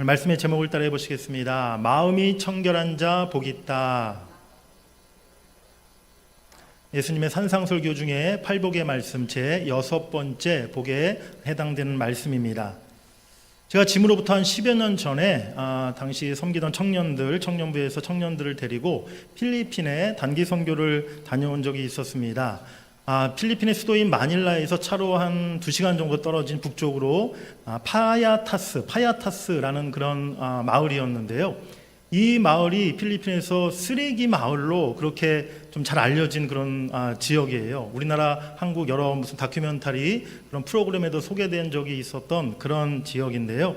오늘 말씀의 제목을 따라해 보시겠습니다. 마음이 청결한 자 복이 있다. 예수님의 산상설교 중에 팔복의 말씀 제 6번째 복에 해당되는 말씀입니다. 제가 지금으로부터 한 10여 년 전에 당시 섬기던 청년부에서 청년들을 데리고 필리핀에 단기 선교를 다녀온 적이 있었습니다. 필리핀의 수도인 마닐라에서 차로 한 2시간 정도 떨어진 북쪽으로 파야타스라는 그런 마을이었는데요. 이 마을이 필리핀에서 쓰레기 마을로 그렇게 좀 잘 알려진 그런 지역이에요. 우리나라, 한국 여러 무슨 다큐멘터리 그런 프로그램에도 소개된 적이 있었던 그런 지역인데요.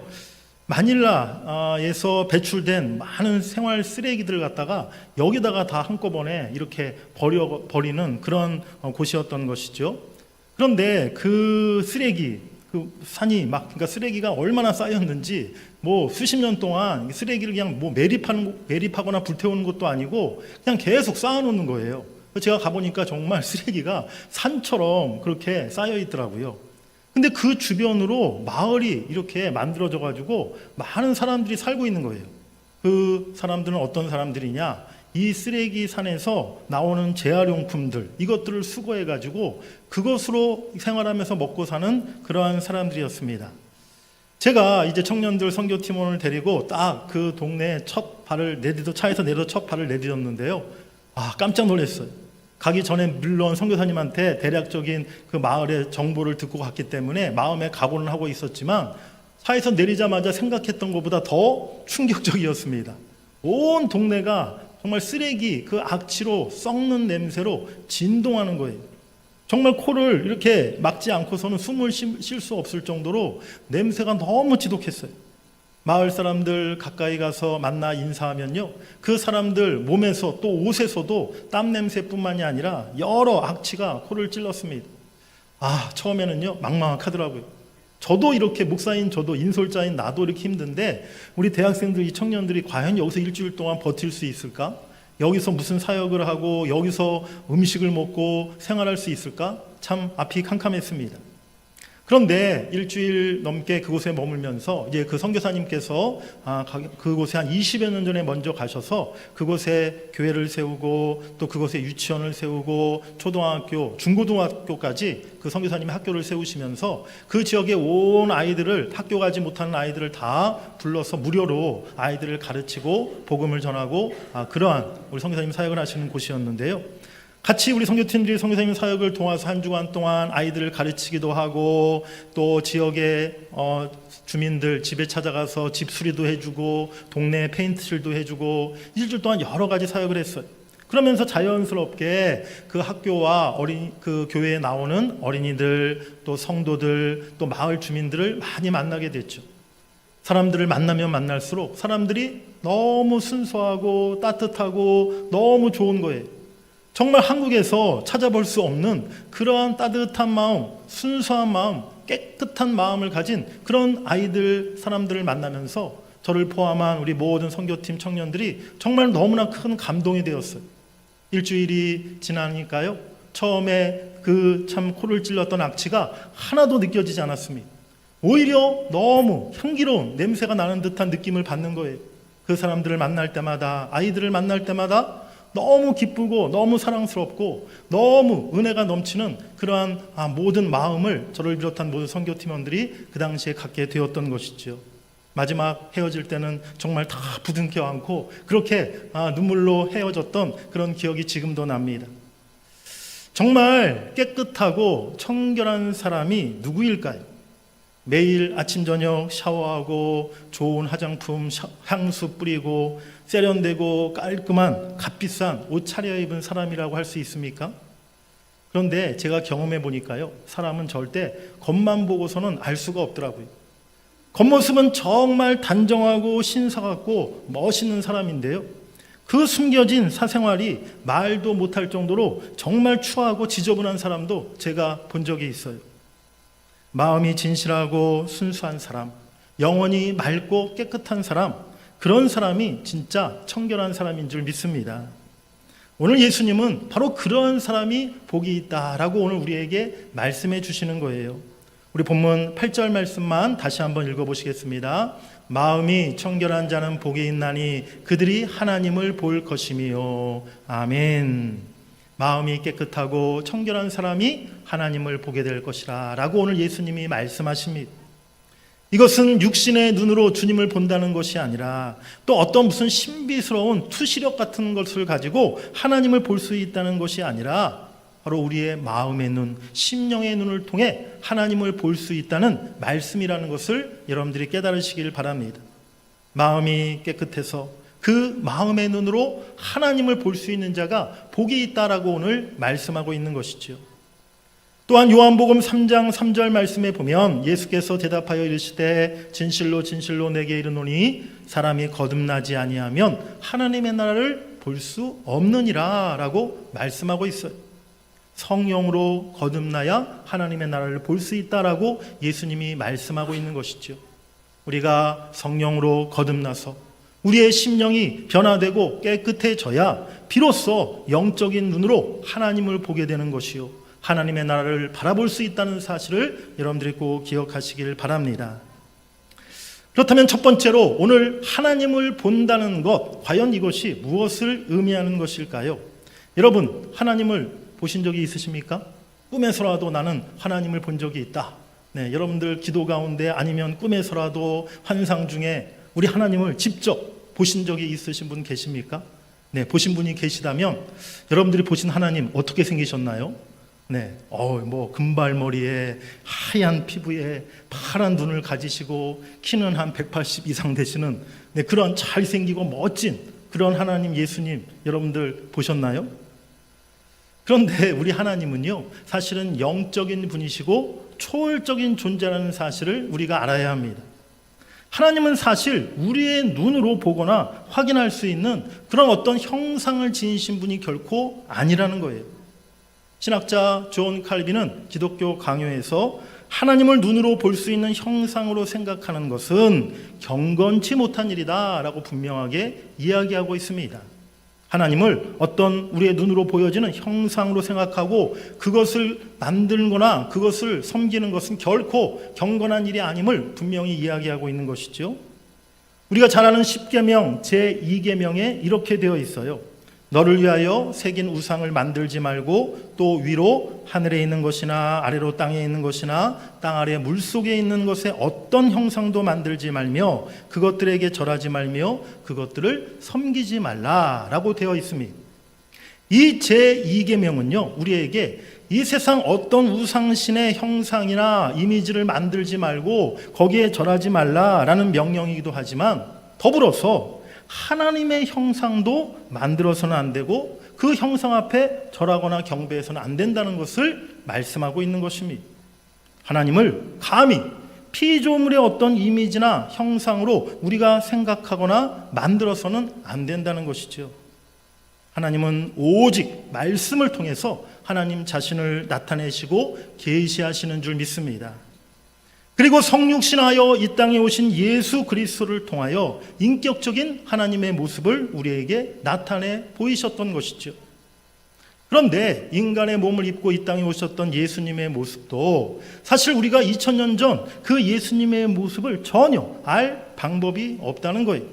마닐라에서 배출된 많은 생활 쓰레기들을 갖다가 여기다가 다 한꺼번에 이렇게 버리는 그런 곳이었던 것이죠. 그런데 그 쓰레기, 그 산이 그러니까 쓰레기가 얼마나 쌓였는지 수십 년 동안 쓰레기를 그냥 매립하거나 불태우는 것도 아니고 그냥 계속 쌓아놓는 거예요. 제가 가보니까 정말 쓰레기가 산처럼 그렇게 쌓여 있더라고요. 근데 그 주변으로 마을이 이렇게 만들어져 가지고 많은 사람들이 살고 있는 거예요. 그 사람들은 어떤 사람들이냐? 이 쓰레기 산에서 나오는 재활용품들, 이것들을 수거해 가지고 그것으로 생활하면서 먹고 사는 그러한 사람들이었습니다. 제가 이제 청년들 선교팀원을 데리고 딱 그 동네에 차에서 내려 첫 발을 내디뎠는데요. 깜짝 놀랐어요. 가기 전에 물론 선교사님한테 대략적인 그 마을의 정보를 듣고 갔기 때문에 마음에 각오는 하고 있었지만 차에서 내리자마자 생각했던 것보다 더 충격적이었습니다. 온 동네가 정말 쓰레기 그 악취로 썩는 냄새로 진동하는 거예요. 정말 코를 이렇게 막지 않고서는 숨을 쉴 수 없을 정도로 냄새가 너무 지독했어요. 마을 사람들 가까이 가서 만나 인사하면요, 그 사람들 몸에서 또 옷에서도 땀 냄새뿐만이 아니라 여러 악취가 코를 찔렀습니다. 처음에는요 막막하더라고요. 저도 이렇게 목사인 저도 인솔자인 나도 이렇게 힘든데 우리 대학생들, 이 청년들이 과연 여기서 일주일 동안 버틸 수 있을까? 여기서 무슨 사역을 하고 여기서 음식을 먹고 생활할 수 있을까? 참 앞이 캄캄했습니다. 그런데 일주일 넘게 그곳에 머물면서 이제 그 선교사님께서 그곳에 한 20여 년 전에 먼저 가셔서 그곳에 교회를 세우고 또 그곳에 유치원을 세우고 초등학교, 중고등학교까지 그 선교사님이 학교를 세우시면서 그 지역의 온 아이들을, 학교 가지 못하는 아이들을 다 불러서 무료로 아이들을 가르치고 복음을 전하고 그러한 우리 선교사님 사역을 하시는 곳이었는데요. 같이 우리 선교팀들이 선교사님 사역을 도와서 한 주간 동안 아이들을 가르치기도 하고 또 지역의 주민들 집에 찾아가서 집 수리도 해주고 동네 페인트칠도 해주고 일주일 동안 여러 가지 사역을 했어요. 그러면서 자연스럽게 그 학교와 그 교회에 나오는 어린이들 또 성도들 또 마을 주민들을 많이 만나게 됐죠. 사람들을 만나면 만날수록 사람들이 너무 순수하고 따뜻하고 너무 좋은 거예요. 정말 한국에서 찾아볼 수 없는 그러한 따뜻한 마음, 순수한 마음, 깨끗한 마음을 가진 그런 아이들, 사람들을 만나면서 저를 포함한 우리 모든 선교팀 청년들이 정말 너무나 큰 감동이 되었어요. 일주일이 지나니까요, 처음에 그 참 코를 찔렀던 악취가 하나도 느껴지지 않았습니다. 오히려 너무 향기로운 냄새가 나는 듯한 느낌을 받는 거예요. 그 사람들을 만날 때마다, 아이들을 만날 때마다 너무 기쁘고 너무 사랑스럽고 너무 은혜가 넘치는 그러한 모든 마음을 저를 비롯한 모든 선교팀원들이 그 당시에 갖게 되었던 것이죠. 마지막 헤어질 때는 정말 다 부둥켜 안고 그렇게 눈물로 헤어졌던 그런 기억이 지금도 납니다. 정말 깨끗하고 청결한 사람이 누구일까요? 매일 아침 저녁 샤워하고 좋은 화장품, 향수 뿌리고 세련되고 깔끔한 값비싼 옷 차려입은 사람이라고 할 수 있습니까? 그런데 제가 경험해 보니까요, 사람은 절대 겉만 보고서는 알 수가 없더라고요. 겉모습은 정말 단정하고 신사 같고 멋있는 사람인데요, 그 숨겨진 사생활이 말도 못할 정도로 정말 추하고 지저분한 사람도 제가 본 적이 있어요. 마음이 진실하고 순수한 사람, 영혼이 맑고 깨끗한 사람, 그런 사람이 진짜 청결한 사람인 줄 믿습니다. 오늘 예수님은 바로 그런 사람이 복이 있다라고 오늘 우리에게 말씀해 주시는 거예요. 우리 본문 8절 말씀만 다시 한번 읽어보시겠습니다. 마음이 청결한 자는 복이 있나니 그들이 하나님을 볼 것이며. 아멘. 마음이 깨끗하고 청결한 사람이 하나님을 보게 될 것이라 라고 오늘 예수님이 말씀하십니다. 이것은 육신의 눈으로 주님을 본다는 것이 아니라 또 어떤 무슨 신비스러운 투시력 같은 것을 가지고 하나님을 볼 수 있다는 것이 아니라 바로 우리의 마음의 눈, 심령의 눈을 통해 하나님을 볼 수 있다는 말씀이라는 것을 여러분들이 깨달으시길 바랍니다. 마음이 깨끗해서 그 마음의 눈으로 하나님을 볼 수 있는 자가 복이 있다라고 오늘 말씀하고 있는 것이죠. 또한 요한복음 3장 3절 말씀에 보면 예수께서 대답하여 이르시되 진실로 진실로 내게 이르노니 사람이 거듭나지 아니하면 하나님의 나라를 볼 수 없느니라 라고 말씀하고 있어요. 성령으로 거듭나야 하나님의 나라를 볼 수 있다라고 예수님이 말씀하고 있는 것이죠. 우리가 성령으로 거듭나서 우리의 심령이 변화되고 깨끗해져야 비로소 영적인 눈으로 하나님을 보게 되는 것이요 하나님의 나라를 바라볼 수 있다는 사실을 여러분들이 꼭 기억하시길 바랍니다. 그렇다면 첫 번째로 오늘 하나님을 본다는 것, 과연 이것이 무엇을 의미하는 것일까요? 여러분, 하나님을 보신 적이 있으십니까? 꿈에서라도 나는 하나님을 본 적이 있다. 네, 여러분들 기도 가운데 아니면 꿈에서라도 환상 중에 우리 하나님을 직접 보신 적이 있으신 분 계십니까? 네, 보신 분이 계시다면 여러분들이 보신 하나님 어떻게 생기셨나요? 네, 금발머리에 하얀 피부에 파란 눈을 가지시고 키는 한 180 이상 되시는 그런 잘생기고 멋진 그런 하나님 예수님 여러분들 보셨나요? 그런데 우리 하나님은요, 사실은 영적인 분이시고 초월적인 존재라는 사실을 우리가 알아야 합니다. 하나님은 사실 우리의 눈으로 보거나 확인할 수 있는 그런 어떤 형상을 지니신 분이 결코 아니라는 거예요. 신학자 존 칼빈은 기독교 강요에서 하나님을 눈으로 볼 수 있는 형상으로 생각하는 것은 경건치 못한 일이다 라고 분명하게 이야기하고 있습니다. 하나님을 어떤 우리의 눈으로 보여지는 형상으로 생각하고 그것을 만들거나 그것을 섬기는 것은 결코 경건한 일이 아님을 분명히 이야기하고 있는 것이죠. 우리가 잘 아는 십계명 제2계명에 이렇게 되어 있어요. 너를 위하여 새긴 우상을 만들지 말고 또 위로 하늘에 있는 것이나 아래로 땅에 있는 것이나 땅 아래 물속에 있는 것에 어떤 형상도 만들지 말며 그것들에게 절하지 말며 그것들을 섬기지 말라라고 되어 있습니다. 이 제2계명은요, 우리에게 이 세상 어떤 우상신의 형상이나 이미지를 만들지 말고 거기에 절하지 말라라는 명령이기도 하지만 더불어서 하나님의 형상도 만들어서는 안 되고 그 형상 앞에 절하거나 경배해서는 안 된다는 것을 말씀하고 있는 것입니다. 하나님을 감히 피조물의 어떤 이미지나 형상으로 우리가 생각하거나 만들어서는 안 된다는 것이죠. 하나님은 오직 말씀을 통해서 하나님 자신을 나타내시고 계시하시는 줄 믿습니다. 그리고 성육신하여 이 땅에 오신 예수 그리스도를 통하여 인격적인 하나님의 모습을 우리에게 나타내 보이셨던 것이죠. 그런데 인간의 몸을 입고 이 땅에 오셨던 예수님의 모습도 사실 우리가 2000년 전 그 예수님의 모습을 전혀 알 방법이 없다는 거예요.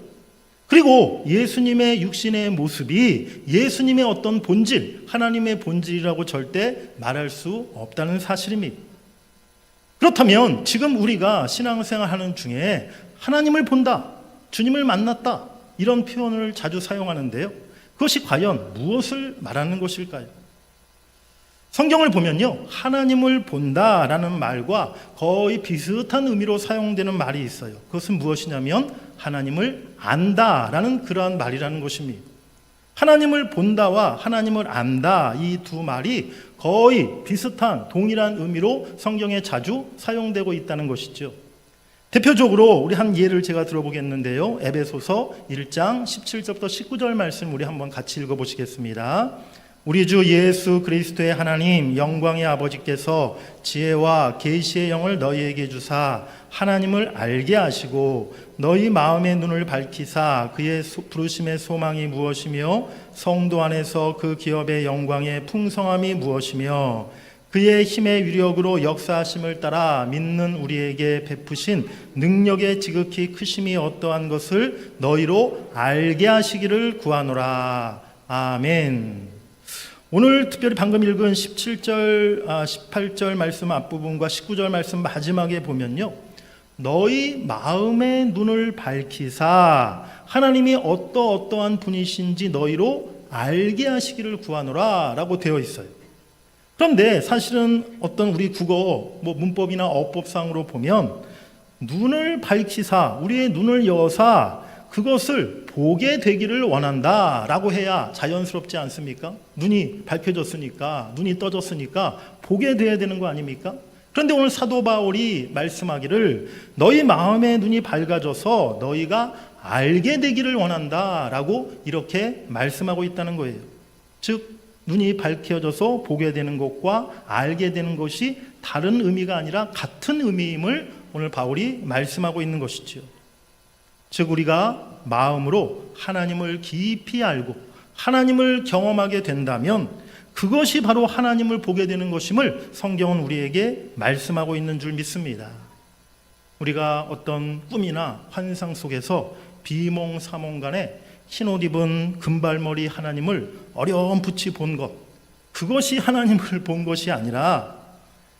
그리고 예수님의 육신의 모습이 예수님의 어떤 본질, 하나님의 본질이라고 절대 말할 수 없다는 사실입니다. 그렇다면 지금 우리가 신앙생활하는 중에 하나님을 본다, 주님을 만났다 이런 표현을 자주 사용하는데요. 그것이 과연 무엇을 말하는 것일까요? 성경을 보면요, 하나님을 본다라는 말과 거의 비슷한 의미로 사용되는 말이 있어요. 그것은 무엇이냐면 하나님을 안다라는 그러한 말이라는 것입니다. 하나님을 본다와 하나님을 안다 이 두 말이 거의 비슷한 동일한 의미로 성경에 자주 사용되고 있다는 것이죠. 대표적으로 우리 한 예를 제가 들어보겠는데요. 에베소서 1장 17절부터 19절 말씀 우리 한번 같이 읽어보시겠습니다. 우리 주 예수 그리스도의 하나님 영광의 아버지께서 지혜와 계시의 영을 너희에게 주사 하나님을 알게 하시고 너희 마음의 눈을 밝히사 그의 부르심의 소망이 무엇이며 성도 안에서 그 기업의 영광의 풍성함이 무엇이며 그의 힘의 위력으로 역사하심을 따라 믿는 우리에게 베푸신 능력의 지극히 크심이 어떠한 것을 너희로 알게 하시기를 구하노라. 아멘. 오늘 특별히 방금 읽은 18절 말씀 앞부분과 19절 말씀 마지막에 보면요, 너희 마음의 눈을 밝히사 하나님이 어떠한 분이신지 너희로 알게 하시기를 구하노라 라고 되어 있어요. 그런데 사실은 어떤 우리 국어 문법이나 어법상으로 보면 눈을 밝히사, 우리의 눈을 여사 그것을 보게 되기를 원한다 라고 해야 자연스럽지 않습니까? 눈이 밝혀졌으니까, 눈이 떠졌으니까 보게 돼야 되는 거 아닙니까? 그런데 오늘 사도 바울이 말씀하기를 너희 마음의 눈이 밝아져서 너희가 알게 되기를 원한다 라고 이렇게 말씀하고 있다는 거예요. 즉 눈이 밝혀져서 보게 되는 것과 알게 되는 것이 다른 의미가 아니라 같은 의미임을 오늘 바울이 말씀하고 있는 것이죠. 즉 우리가 마음으로 하나님을 깊이 알고 하나님을 경험하게 된다면 그것이 바로 하나님을 보게 되는 것임을 성경은 우리에게 말씀하고 있는 줄 믿습니다. 우리가 어떤 꿈이나 환상 속에서 비몽사몽간에 흰옷 입은 금발머리 하나님을 어렴풋이 본 것, 그것이 하나님을 본 것이 아니라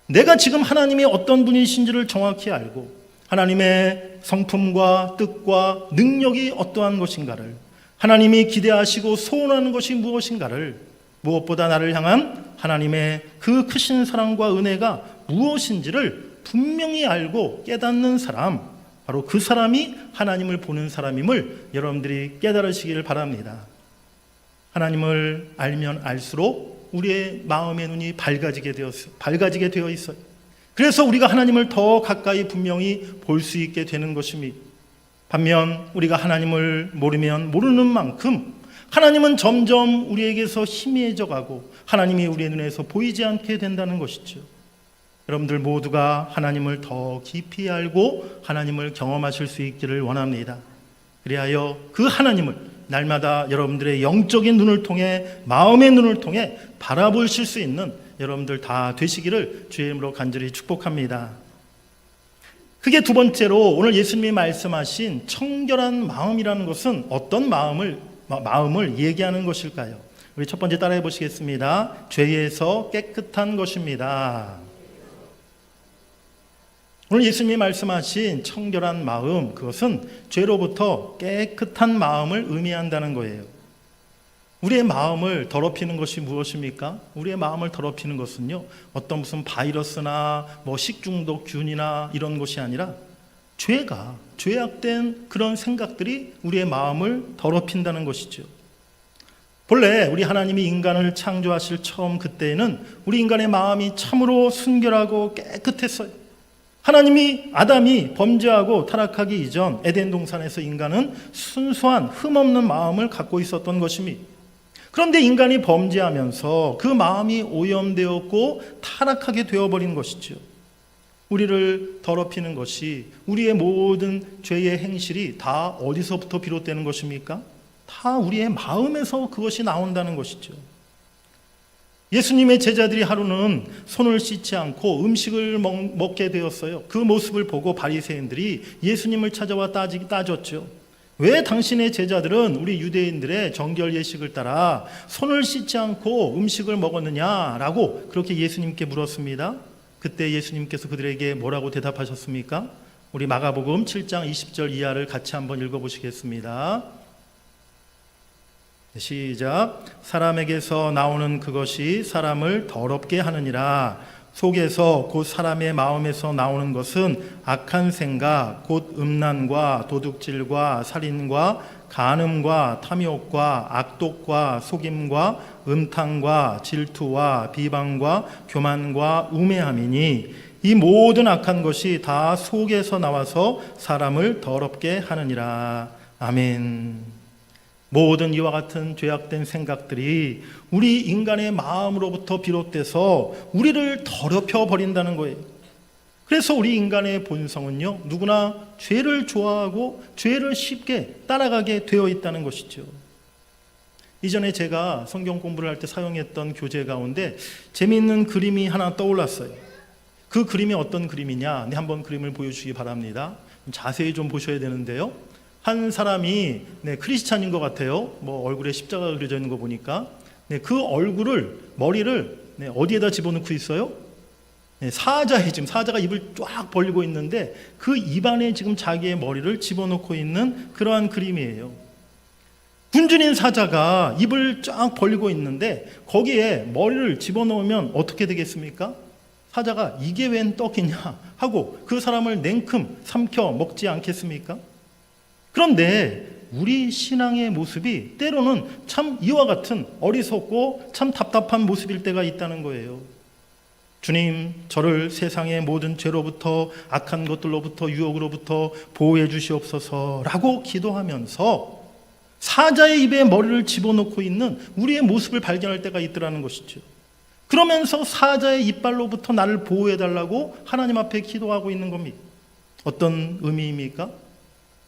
내가 지금 하나님이 어떤 분이신지를 정확히 알고 하나님의 성품과 뜻과 능력이 어떠한 것인가를, 하나님이 기대하시고 소원하는 것이 무엇인가를, 무엇보다 나를 향한 하나님의 그 크신 사랑과 은혜가 무엇인지를 분명히 알고 깨닫는 사람, 바로 그 사람이 하나님을 보는 사람임을 여러분들이 깨달으시기를 바랍니다. 하나님을 알면 알수록 우리의 마음의 눈이 밝아지게 되어 있어요. 그래서 우리가 하나님을 더 가까이 분명히 볼 수 있게 되는 것입니다. 반면 우리가 하나님을 모르면 모르는 만큼 하나님은 점점 우리에게서 희미해져 가고 하나님이 우리의 눈에서 보이지 않게 된다는 것이죠. 여러분들 모두가 하나님을 더 깊이 알고 하나님을 경험하실 수 있기를 원합니다. 그리하여 그 하나님을 날마다 여러분들의 영적인 눈을 통해, 마음의 눈을 통해 바라보실 수 있는 여러분들 다 되시기를 주의 이름으로 간절히 축복합니다. 그게 두 번째로 오늘 예수님이 말씀하신 청결한 마음이라는 것은 어떤 마음을 얘기하는 것일까요? 우리 첫 번째 따라해 보시겠습니다. 죄에서 깨끗한 것입니다. 오늘 예수님이 말씀하신 청결한 마음, 그것은 죄로부터 깨끗한 마음을 의미한다는 거예요. 우리의 마음을 더럽히는 것이 무엇입니까? 우리의 마음을 더럽히는 것은요, 어떤 무슨 바이러스나 식중독균이나 이런 것이 아니라 죄악된 그런 생각들이 우리의 마음을 더럽힌다는 것이죠. 본래 우리 하나님이 인간을 창조하실 처음 그때에는 우리 인간의 마음이 참으로 순결하고 깨끗했어요. 아담이 범죄하고 타락하기 이전 에덴 동산에서 인간은 순수한 흠없는 마음을 갖고 있었던 것입니다. 그런데 인간이 범죄하면서 그 마음이 오염되었고 타락하게 되어버린 것이죠. 우리를 더럽히는 것이, 우리의 모든 죄의 행실이 다 어디서부터 비롯되는 것입니까? 다 우리의 마음에서 그것이 나온다는 것이죠. 예수님의 제자들이 하루는 손을 씻지 않고 음식을 먹게 되었어요. 그 모습을 보고 바리새인들이 예수님을 찾아와 따졌죠. 왜 당신의 제자들은 우리 유대인들의 정결 예식을 따라 손을 씻지 않고 음식을 먹었느냐라고 그렇게 예수님께 물었습니다. 그때 예수님께서 그들에게 뭐라고 대답하셨습니까? 우리 마가복음 7장 20절 이하를 같이 한번 읽어보시겠습니다. 시작. 사람에게서 나오는 그것이 사람을 더럽게 하느니라. 속에서 곧 사람의 마음에서 나오는 것은 악한 생각, 곧 음란과 도둑질과 살인과 간음과 탐욕과 악독과 속임과 음탕과 질투와 비방과 교만과 우매함이니 이 모든 악한 것이 다 속에서 나와서 사람을 더럽게 하느니라. 아멘. 모든 이와 같은 죄악된 생각들이 우리 인간의 마음으로부터 비롯돼서 우리를 더럽혀 버린다는 거예요. 그래서 우리 인간의 본성은요, 누구나 죄를 좋아하고 죄를 쉽게 따라가게 되어 있다는 것이죠. 이전에 제가 성경 공부를 할 때 사용했던 교재 가운데 재미있는 그림이 하나 떠올랐어요. 그 그림이 어떤 그림이냐? 네, 한번 그림을 보여주시기 바랍니다. 자세히 좀 보셔야 되는데요. 한 사람이 크리스찬인 것 같아요. 뭐 얼굴에 십자가 그려져 있는 거 보니까 그 머리를 어디에다 집어넣고 있어요? 지금 사자가 입을 쫙 벌리고 있는데 그 입 안에 지금 자기의 머리를 집어넣고 있는 그러한 그림이에요. 굶주린 사자가 입을 쫙 벌리고 있는데 거기에 머리를 집어넣으면 어떻게 되겠습니까? 사자가 이게 웬 떡이냐 하고 그 사람을 냉큼 삼켜 먹지 않겠습니까? 그런데 우리 신앙의 모습이 때로는 참 이와 같은 어리석고 참 답답한 모습일 때가 있다는 거예요. 주님, 저를 세상의 모든 죄로부터, 악한 것들로부터, 유혹으로부터 보호해 주시옵소서라고 기도하면서 사자의 입에 머리를 집어넣고 있는 우리의 모습을 발견할 때가 있더라는 것이죠. 그러면서 사자의 이빨로부터 나를 보호해달라고 하나님 앞에 기도하고 있는 겁니다. 어떤 의미입니까?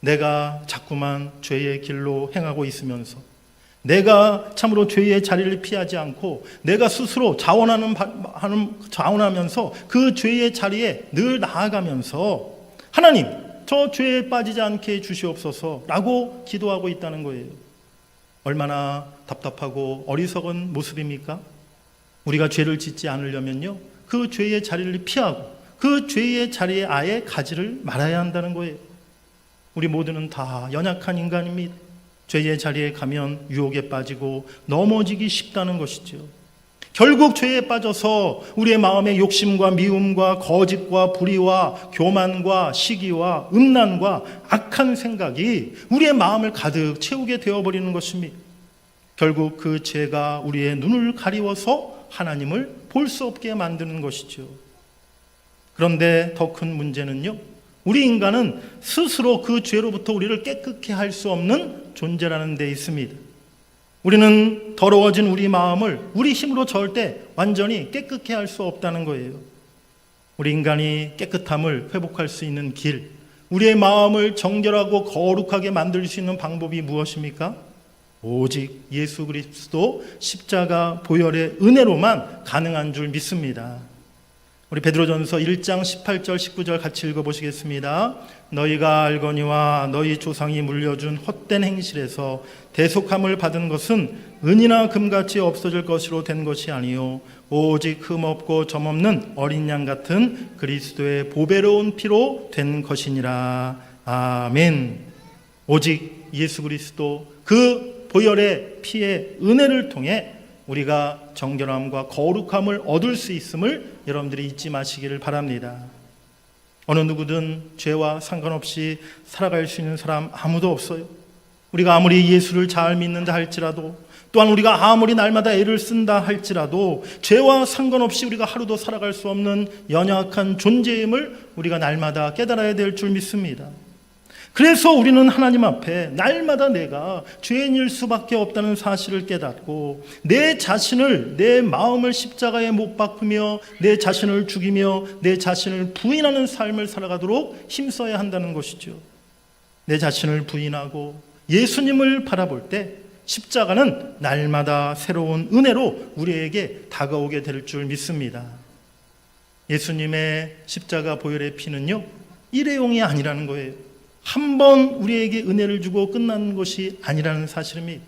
내가 자꾸만 죄의 길로 행하고 있으면서 내가 참으로 죄의 자리를 피하지 않고 내가 스스로 자원하면서 그 죄의 자리에 늘 나아가면서 하나님, 저 죄에 빠지지 않게 해주시옵소서라고 기도하고 있다는 거예요. 얼마나 답답하고 어리석은 모습입니까? 우리가 죄를 짓지 않으려면요, 그 죄의 자리를 피하고 그 죄의 자리에 아예 가지를 말아야 한다는 거예요. 우리 모두는 다 연약한 인간입니다. 죄의 자리에 가면 유혹에 빠지고 넘어지기 쉽다는 것이죠. 결국 죄에 빠져서 우리의 마음의 욕심과 미움과 거짓과 불의와 교만과 시기와 음란과 악한 생각이 우리의 마음을 가득 채우게 되어버리는 것입니다. 결국 그 죄가 우리의 눈을 가리워서 하나님을 볼 수 없게 만드는 것이죠. 그런데 더 큰 문제는요, 우리 인간은 스스로 그 죄로부터 우리를 깨끗게 할 수 없는 존재라는 데 있습니다. 우리는 더러워진 우리 마음을 우리 힘으로 절대 완전히 깨끗게 할 수 없다는 거예요. 우리 인간이 깨끗함을 회복할 수 있는 길, 우리의 마음을 정결하고 거룩하게 만들 수 있는 방법이 무엇입니까? 오직 예수 그리스도 십자가 보혈의 은혜로만 가능한 줄 믿습니다. 우리 베드로전서 1장 18절 19절 같이 읽어보시겠습니다. 너희가 알거니와 너희 조상이 물려준 헛된 행실에서 대속함을 받은 것은 은이나 금같이 없어질 것으로 된 것이 아니요 오직 흠없고 점없는 어린 양 같은 그리스도의 보배로운 피로 된 것이니라. 아멘. 오직 예수 그리스도 그 보혈의 피의 은혜를 통해 우리가 정결함과 거룩함을 얻을 수 있음을 여러분들이 잊지 마시기를 바랍니다. 어느 누구든 죄와 상관없이 살아갈 수 있는 사람 아무도 없어요. 우리가 아무리 예수를 잘 믿는다 할지라도, 또한 우리가 아무리 날마다 애를 쓴다 할지라도 죄와 상관없이 우리가 하루도 살아갈 수 없는 연약한 존재임을 우리가 날마다 깨달아야 될 줄 믿습니다. 그래서 우리는 하나님 앞에 날마다 내가 죄인일 수밖에 없다는 사실을 깨닫고 내 자신을, 내 마음을 십자가에 못 박으며 내 자신을 죽이며 내 자신을 부인하는 삶을 살아가도록 힘써야 한다는 것이죠. 내 자신을 부인하고 예수님을 바라볼 때 십자가는 날마다 새로운 은혜로 우리에게 다가오게 될 줄 믿습니다. 예수님의 십자가 보혈의 피는요, 일회용이 아니라는 거예요. 한 번 우리에게 은혜를 주고 끝나는 것이 아니라는 사실입니다.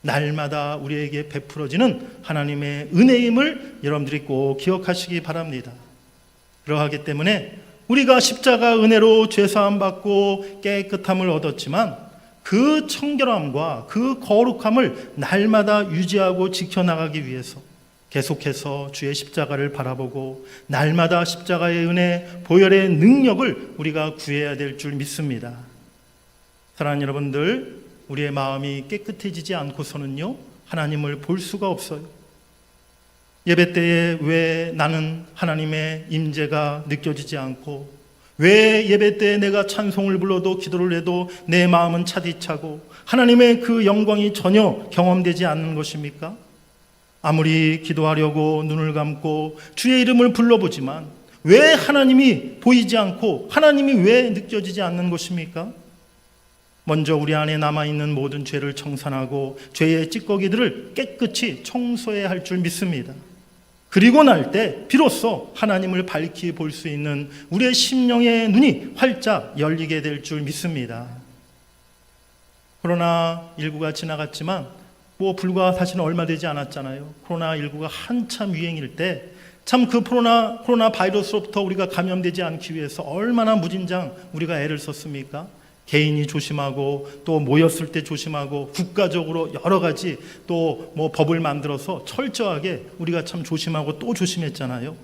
날마다 우리에게 베풀어지는 하나님의 은혜임을 여러분들이 꼭 기억하시기 바랍니다. 그러하기 때문에 우리가 십자가 은혜로 죄사함 받고 깨끗함을 얻었지만 그 청결함과 그 거룩함을 날마다 유지하고 지켜나가기 위해서 계속해서 주의 십자가를 바라보고 날마다 십자가의 은혜, 보혈의 능력을 우리가 구해야 될 줄 믿습니다. 사랑하는 여러분들, 우리의 마음이 깨끗해지지 않고서는요, 하나님을 볼 수가 없어요. 예배 때에 왜 나는 하나님의 임재가 느껴지지 않고, 왜 예배 때에 내가 찬송을 불러도 기도를 해도 내 마음은 차디차고 하나님의 그 영광이 전혀 경험되지 않는 것입니까? 아무리 기도하려고 눈을 감고 주의 이름을 불러보지만 왜 하나님이 보이지 않고 하나님이 왜 느껴지지 않는 것입니까? 먼저 우리 안에 남아있는 모든 죄를 청산하고 죄의 찌꺼기들을 깨끗이 청소해야 할 줄 믿습니다. 그리고 날 때 비로소 하나님을 밝히 볼 수 있는 우리의 심령의 눈이 활짝 열리게 될 줄 믿습니다. 코로나19가 지나갔지만 불과 사실은 얼마 되지 않았잖아요. 코로나19가 한참 유행일 때 참 그 코로나 바이러스로부터 우리가 감염되지 않기 위해서 얼마나 무진장 우리가 애를 썼습니까? 개인이 조심하고 또 모였을 때 조심하고 국가적으로 여러 가지 또 법을 만들어서 철저하게 우리가 참 조심하고 또 조심했잖아요.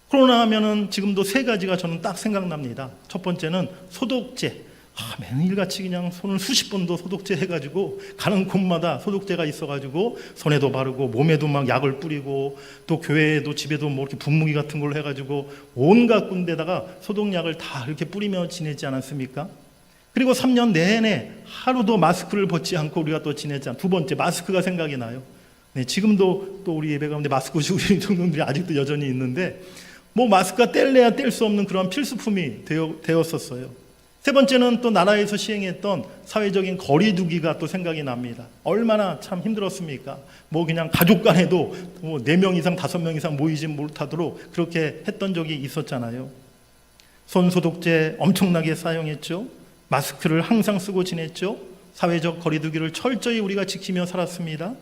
코로나 하면은 지금도 세 가지가 저는 딱 생각납니다. 첫 번째는 소독제. 매일같이 그냥 손을 수십 번도 소독제 해가지고 가는 곳마다 소독제가 있어가지고 손에도 바르고 몸에도 막 약을 뿌리고 또 교회에도 집에도 이렇게 분무기 같은 걸로 해가지고 온갖 군데다가 소독약을 다 이렇게 뿌리며 지내지 않았습니까? 그리고 3년 내내 하루도 마스크를 벗지 않고 우리가 또 지냈잖아요. 두 번째, 마스크가 생각이 나요. 네, 지금도 또 우리 예배 가운데 마스크 쓰고 있는 청년들이 아직도 여전히 있는데 마스크가 뗄래야 뗄 수 없는 그런 필수품이 되었었어요. 세 번째는 또 나라에서 시행했던 사회적인 거리두기가 또 생각이 납니다. 얼마나 참 힘들었습니까? 그냥 가족 간에도 4명 이상, 5명 이상 모이지 못하도록 그렇게 했던 적이 있었잖아요. 손소독제 엄청나게 사용했죠. 마스크를 항상 쓰고 지냈죠. 사회적 거리두기를 철저히 우리가 지키며 살았습니다.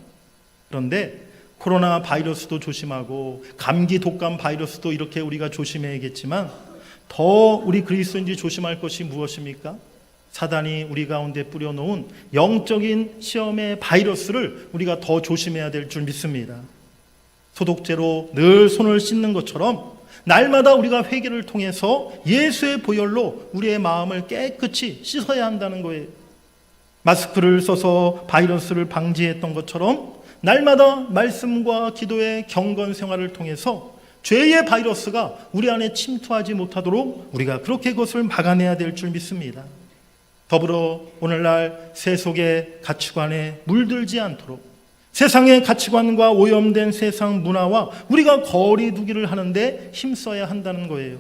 그런데 코로나 바이러스도 조심하고 감기 독감 바이러스도 이렇게 우리가 조심해야겠지만 더 우리 그리스도인들이 조심할 것이 무엇입니까? 사단이 우리 가운데 뿌려놓은 영적인 시험의 바이러스를 우리가 더 조심해야 될 줄 믿습니다. 소독제로 늘 손을 씻는 것처럼 날마다 우리가 회개를 통해서 예수의 보혈로 우리의 마음을 깨끗이 씻어야 한다는 거예요. 마스크를 써서 바이러스를 방지했던 것처럼 날마다 말씀과 기도의 경건 생활을 통해서 죄의 바이러스가 우리 안에 침투하지 못하도록 우리가 그렇게 그것을 막아내야 될 줄 믿습니다. 더불어 오늘날 세속의 가치관에 물들지 않도록 세상의 가치관과 오염된 세상 문화와 우리가 거리두기를 하는데 힘써야 한다는 거예요.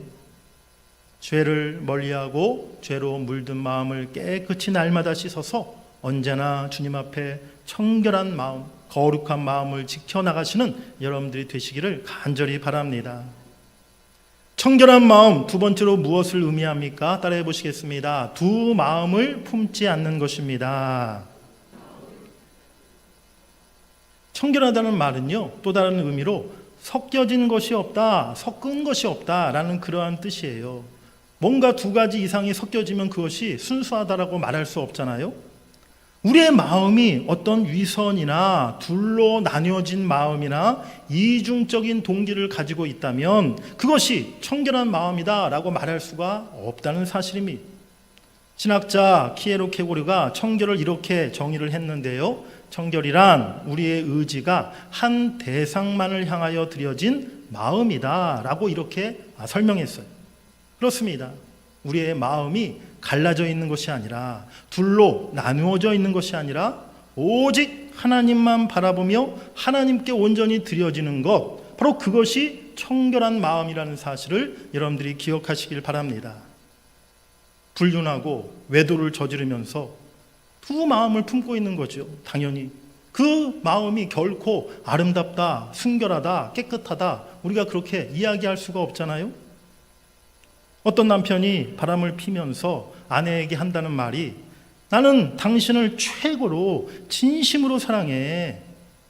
죄를 멀리하고 죄로 물든 마음을 깨끗이 날마다 씻어서 언제나 주님 앞에 청결한 마음, 거룩한 마음을 지켜나가시는 여러분들이 되시기를 간절히 바랍니다. 청결한 마음, 두 번째로 무엇을 의미합니까? 따라해 보시겠습니다. 두 마음을 품지 않는 것입니다. 청결하다는 말은요, 또 다른 의미로 섞여진 것이 없다, 섞은 것이 없다라는 그러한 뜻이에요. 뭔가 두 가지 이상이 섞여지면 그것이 순수하다라고 말할 수 없잖아요. 우리의 마음이 어떤 위선이나 둘로 나뉘어진 마음이나 이중적인 동기를 가지고 있다면 그것이 청결한 마음이다라고 말할 수가 없다는 사실입니다. 신학자 키에로 케고르가 청결을 이렇게 정의를 했는데요. 청결이란 우리의 의지가 한 대상만을 향하여 드려진 마음이다라고 이렇게 설명했어요. 그렇습니다. 우리의 마음이 갈라져 있는 것이 아니라 둘로 나누어져 있는 것이 아니라 오직 하나님만 바라보며 하나님께 온전히 드려지는 것, 바로 그것이 청결한 마음이라는 사실을 여러분들이 기억하시길 바랍니다. 불륜하고 외도를 저지르면서 두 마음을 품고 있는 거죠. 당연히 그 마음이 결코 아름답다, 순결하다, 깨끗하다 우리가 그렇게 이야기할 수가 없잖아요. 어떤 남편이 바람을 피면서 아내에게 한다는 말이 나는 당신을 최고로 진심으로 사랑해.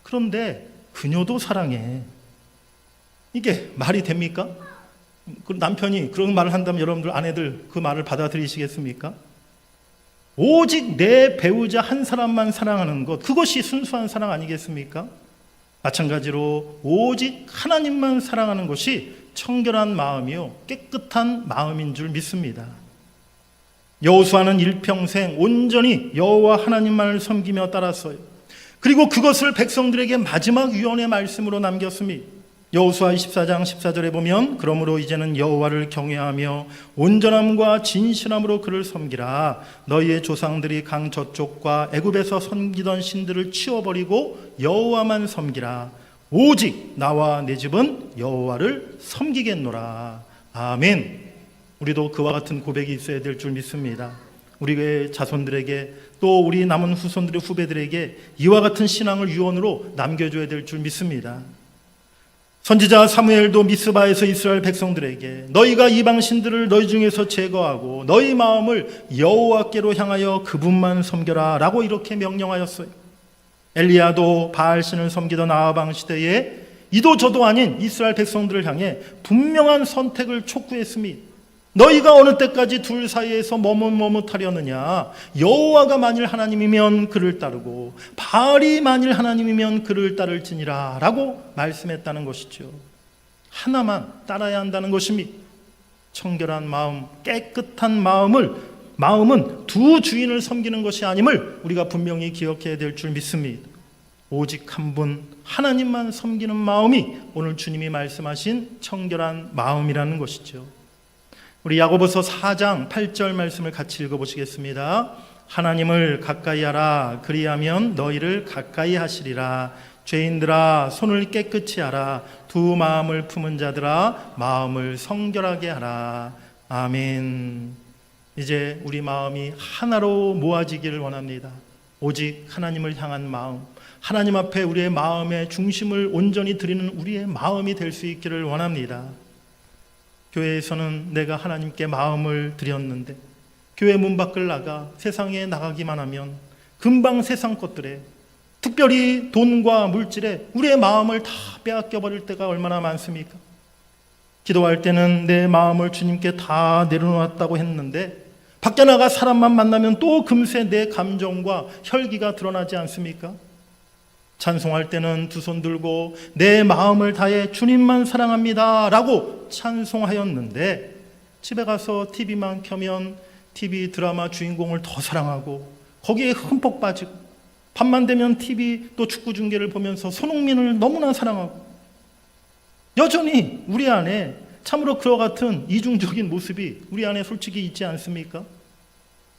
그런데 그녀도 사랑해. 이게 말이 됩니까? 그 남편이 그런 말을 한다면 여러분들 아내들 그 말을 받아들이시겠습니까? 오직 내 배우자 한 사람만 사랑하는 것, 그것이 순수한 사랑 아니겠습니까? 마찬가지로 오직 하나님만 사랑하는 것이 청결한 마음이요 깨끗한 마음인 줄 믿습니다. 여호수아는 일평생 온전히 여호와 하나님만을 섬기며 따랐어요. 그리고 그것을 백성들에게 마지막 유언의 말씀으로 남겼습니다. 여호수아 24장 14절에 보면 그러므로 이제는 여호와를 경외하며 온전함과 진실함으로 그를 섬기라. 너희의 조상들이 강 저쪽과 애굽에서 섬기던 신들을 치워버리고 여호와만 섬기라. 오직 나와 내 집은 여호와를 섬기겠노라. 아멘. 우리도 그와 같은 고백이 있어야 될 줄 믿습니다. 우리의 자손들에게 또 우리 남은 후손들의 후배들에게 이와 같은 신앙을 유언으로 남겨줘야 될 줄 믿습니다. 선지자 사무엘도 미스바에서 이스라엘 백성들에게 너희가 이방신들을 너희 중에서 제거하고 너희 마음을 여호와께로 향하여 그분만 섬겨라 라고 이렇게 명령하였어요. 엘리야도 바알신을 섬기던 아합 왕 시대에 이도 저도 아닌 이스라엘 백성들을 향해 분명한 선택을 촉구했습니다. 너희가 어느 때까지 둘 사이에서 머뭇머뭇하려느냐. 여호와가 만일 하나님이면 그를 따르고 바알이 만일 하나님이면 그를 따를지니라 라고 말씀했다는 것이죠. 하나만 따라야 한다는 것입니다. 청결한 마음, 깨끗한 마음은 두 주인을 섬기는 것이 아님을 우리가 분명히 기억해야 될 줄 믿습니다. 오직 한 분 하나님만 섬기는 마음이 오늘 주님이 말씀하신 청결한 마음이라는 것이죠. 우리 야고보서 4장 8절 말씀을 같이 읽어보시겠습니다. 하나님을 가까이 하라. 그리하면 너희를 가까이 하시리라. 죄인들아 손을 깨끗이 하라. 두 마음을 품은 자들아 마음을 성결하게 하라. 아멘. 이제 우리 마음이 하나로 모아지기를 원합니다. 오직 하나님을 향한 마음, 하나님 앞에 우리의 마음의 중심을 온전히 드리는 우리의 마음이 될 수 있기를 원합니다. 교회에서는 내가 하나님께 마음을 드렸는데 교회 문 밖을 나가 세상에 나가기만 하면 금방 세상 것들에, 특별히 돈과 물질에 우리의 마음을 다 빼앗겨 버릴 때가 얼마나 많습니까? 기도할 때는 내 마음을 주님께 다 내려놓았다고 했는데 밖에 나가 사람만 만나면 또 금세 내 감정과 혈기가 드러나지 않습니까? 찬송할 때는 두 손 들고 내 마음을 다해 주님만 사랑합니다 라고 찬송하였는데 집에 가서 TV만 켜면 TV 드라마 주인공을 더 사랑하고 거기에 흠뻑 빠지고 밤만 되면 TV 또 축구 중계를 보면서 손흥민을 너무나 사랑하고 여전히 우리 안에 참으로 그와 같은 이중적인 모습이 우리 안에 솔직히 있지 않습니까?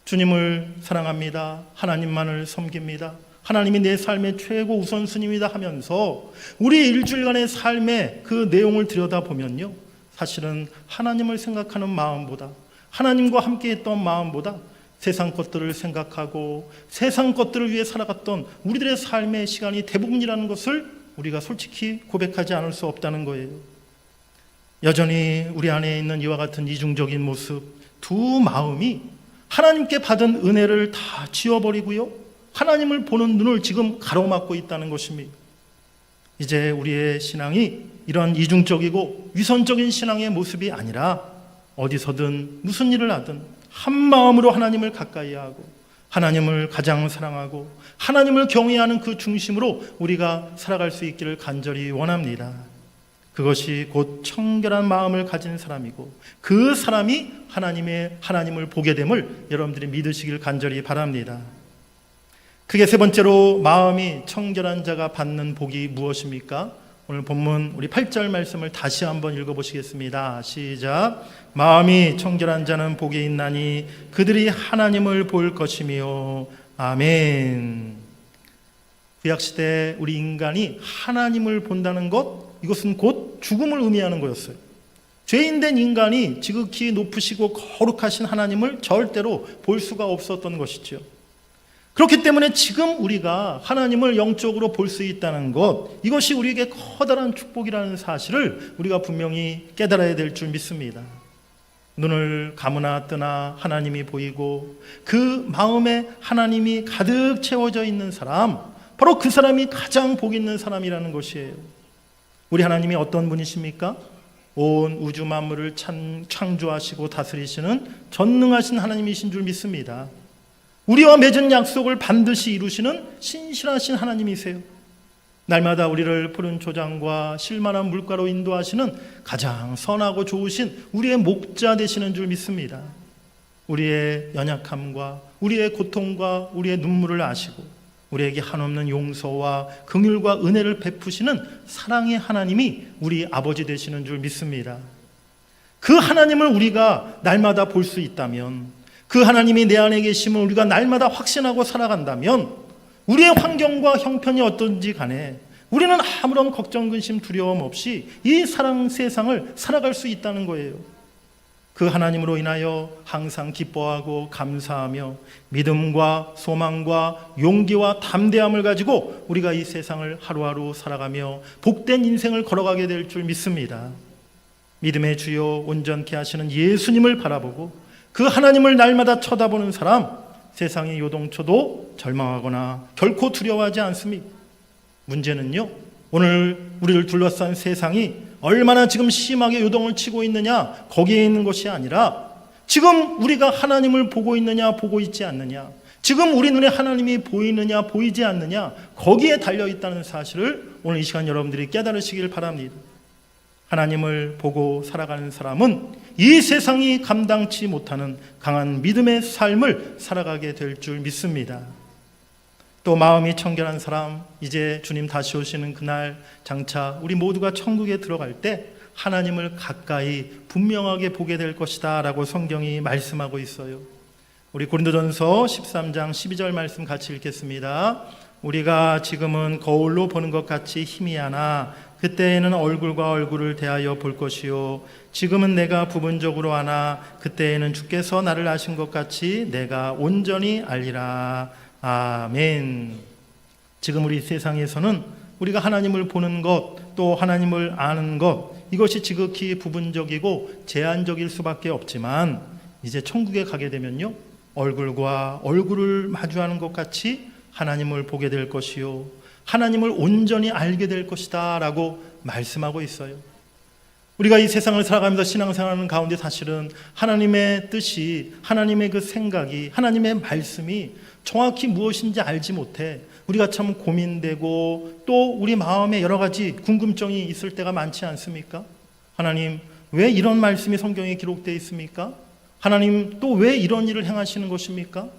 주님을 사랑합니다. 하나님만을 섬깁니다. 하나님이 내 삶의 최고 우선순위이다 하면서 우리 일주일간의 삶의 그 내용을 들여다보면요, 사실은 하나님을 생각하는 마음보다, 하나님과 함께했던 마음보다 세상 것들을 생각하고 세상 것들을 위해 살아갔던 우리들의 삶의 시간이 대부분이라는 것을 우리가 솔직히 고백하지 않을 수 없다는 거예요. 여전히 우리 안에 있는 이와 같은 이중적인 모습, 두 마음이 하나님께 받은 은혜를 다 지워버리고요, 하나님을 보는 눈을 지금 가로막고 있다는 것입니다. 이제 우리의 신앙이 이런 이중적이고 위선적인 신앙의 모습이 아니라 어디서든 무슨 일을 하든 한 마음으로 하나님을 가까이 하고 하나님을 가장 사랑하고 하나님을 경외하는 그 중심으로 우리가 살아갈 수 있기를 간절히 원합니다. 그것이 곧 청결한 마음을 가진 사람이고 그 사람이 하나님을 보게 됨을 여러분들이 믿으시길 간절히 바랍니다. 그게 세 번째로 마음이 청결한 자가 받는 복이 무엇입니까? 오늘 본문 우리 8절 말씀을 다시 한번 읽어보시겠습니다. 시작. 마음이 청결한 자는 복이 있나니 그들이 하나님을 볼 것이며. 아멘. 구약시대 우리 인간이 하나님을 본다는 것, 이것은 곧 죽음을 의미하는 거였어요. 죄인된 인간이 지극히 높으시고 거룩하신 하나님을 절대로 볼 수가 없었던 것이죠. 그렇기 때문에 지금 우리가 하나님을 영적으로 볼 수 있다는 것, 이것이 우리에게 커다란 축복이라는 사실을 우리가 분명히 깨달아야 될 줄 믿습니다. 눈을 감으나 뜨나 하나님이 보이고 그 마음에 하나님이 가득 채워져 있는 사람, 바로 그 사람이 가장 복 있는 사람이라는 것이에요. 우리 하나님이 어떤 분이십니까? 온 우주 만물을 창조하시고 다스리시는 전능하신 하나님이신 줄 믿습니다. 우리와 맺은 약속을 반드시 이루시는 신실하신 하나님이세요. 날마다 우리를 푸른 초장과 실만한 물가로 인도하시는 가장 선하고 좋으신 우리의 목자 되시는 줄 믿습니다. 우리의 연약함과 우리의 고통과 우리의 눈물을 아시고 우리에게 한없는 용서와 긍휼과 은혜를 베푸시는 사랑의 하나님이 우리 아버지 되시는 줄 믿습니다. 그 하나님을 우리가 날마다 볼 수 있다면, 그 하나님이 내 안에 계심을 우리가 날마다 확신하고 살아간다면 우리의 환경과 형편이 어떤지 간에 우리는 아무런 걱정, 근심, 두려움 없이 이 사랑 세상을 살아갈 수 있다는 거예요. 그 하나님으로 인하여 항상 기뻐하고 감사하며 믿음과 소망과 용기와 담대함을 가지고 우리가 이 세상을 하루하루 살아가며 복된 인생을 걸어가게 될 줄 믿습니다. 믿음의 주요 온전케 하시는 예수님을 바라보고 그 하나님을 날마다 쳐다보는 사람, 세상의 요동쳐도 절망하거나 결코 두려워하지 않습니다. 문제는요, 오늘 우리를 둘러싼 세상이 얼마나 지금 심하게 요동을 치고 있느냐, 거기에 있는 것이 아니라 지금 우리가 하나님을 보고 있느냐, 보고 있지 않느냐, 지금 우리 눈에 하나님이 보이느냐, 보이지 않느냐, 거기에 달려있다는 사실을 오늘 이 시간 여러분들이 깨달으시길 바랍니다. 하나님을 보고 살아가는 사람은 이 세상이 감당치 못하는 강한 믿음의 삶을 살아가게 될 줄 믿습니다. 또 마음이 청결한 사람, 이제 주님 다시 오시는 그날 장차 우리 모두가 천국에 들어갈 때 하나님을 가까이 분명하게 보게 될 것이다 라고 성경이 말씀하고 있어요. 우리 고린도전서 13장 12절 말씀 같이 읽겠습니다. 우리가 지금은 거울로 보는 것 같이 희미하나 그때에는 얼굴과 얼굴을 대하여 볼 것이요 지금은 내가 부분적으로 아나 그때에는 주께서 나를 아신 것 같이 내가 온전히 알리라. 아멘. 지금 우리 세상에서는 우리가 하나님을 보는 것, 또 하나님을 아는 것, 이것이 지극히 부분적이고 제한적일 수밖에 없지만 이제 천국에 가게 되면요, 얼굴과 얼굴을 마주하는 것 같이 하나님을 보게 될 것이요 하나님을 온전히 알게 될 것이다 라고 말씀하고 있어요. 우리가 이 세상을 살아가면서 신앙생활하는 가운데 사실은 하나님의 뜻이, 하나님의 그 생각이, 하나님의 말씀이 정확히 무엇인지 알지 못해 우리가 참 고민되고 또 우리 마음에 여러 가지 궁금증이 있을 때가 많지 않습니까? 하나님, 왜 이런 말씀이 성경에 기록되어 있습니까? 하나님, 또 왜 이런 일을 행하시는 것입니까?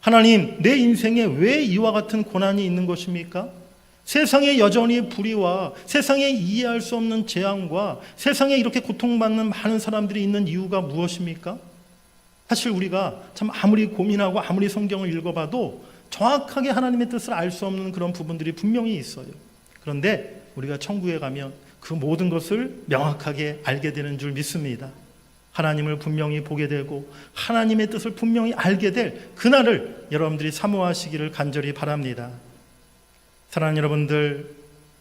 하나님, 내 인생에 왜 이와 같은 고난이 있는 것입니까? 세상에 여전히 불의와 세상에 이해할 수 없는 재앙과 세상에 이렇게 고통받는 많은 사람들이 있는 이유가 무엇입니까? 사실 우리가 참 아무리 고민하고 아무리 성경을 읽어봐도 정확하게 하나님의 뜻을 알 수 없는 그런 부분들이 분명히 있어요. 그런데 우리가 천국에 가면 그 모든 것을 명확하게 알게 되는 줄 믿습니다. 하나님을 분명히 보게 되고 하나님의 뜻을 분명히 알게 될 그날을 여러분들이 사모하시기를 간절히 바랍니다. 사랑하는 여러분들,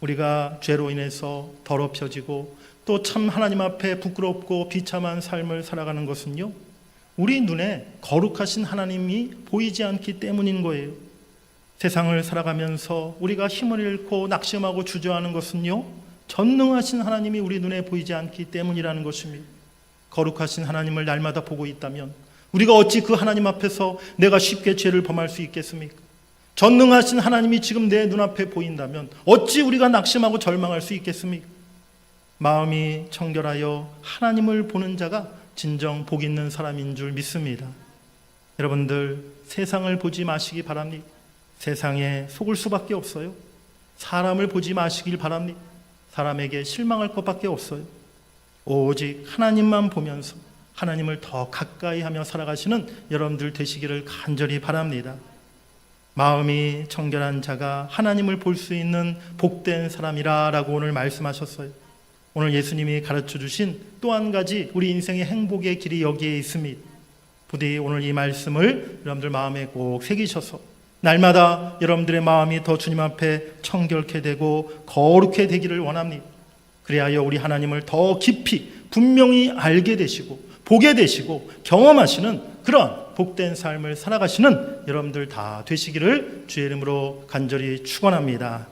우리가 죄로 인해서 더럽혀지고 또 참 하나님 앞에 부끄럽고 비참한 삶을 살아가는 것은요, 우리 눈에 거룩하신 하나님이 보이지 않기 때문인 거예요. 세상을 살아가면서 우리가 힘을 잃고 낙심하고 주저하는 것은요, 전능하신 하나님이 우리 눈에 보이지 않기 때문이라는 것입니다. 거룩하신 하나님을 날마다 보고 있다면 우리가 어찌 그 하나님 앞에서 내가 쉽게 죄를 범할 수 있겠습니까? 전능하신 하나님이 지금 내 눈앞에 보인다면 어찌 우리가 낙심하고 절망할 수 있겠습니까? 마음이 청결하여 하나님을 보는 자가 진정 복 있는 사람인 줄 믿습니다. 여러분들, 세상을 보지 마시기 바랍니다. 세상에 속을 수밖에 없어요. 사람을 보지 마시길 바랍니다. 사람에게 실망할 것밖에 없어요. 오직 하나님만 보면서 하나님을 더 가까이 하며 살아가시는 여러분들 되시기를 간절히 바랍니다. 마음이 청결한 자가 하나님을 볼 수 있는 복된 사람이라 라고 오늘 말씀하셨어요. 오늘 예수님이 가르쳐 주신 또 한 가지 우리 인생의 행복의 길이 여기에 있습니다. 부디 오늘 이 말씀을 여러분들 마음에 꼭 새기셔서 날마다 여러분들의 마음이 더 주님 앞에 청결케 되고 거룩해 되기를 원합니다. 그리하여 우리 하나님을 더 깊이 분명히 알게 되시고 보게 되시고 경험하시는 그런 복된 삶을 살아가시는 여러분들 다 되시기를 주의 이름으로 간절히 축원합니다.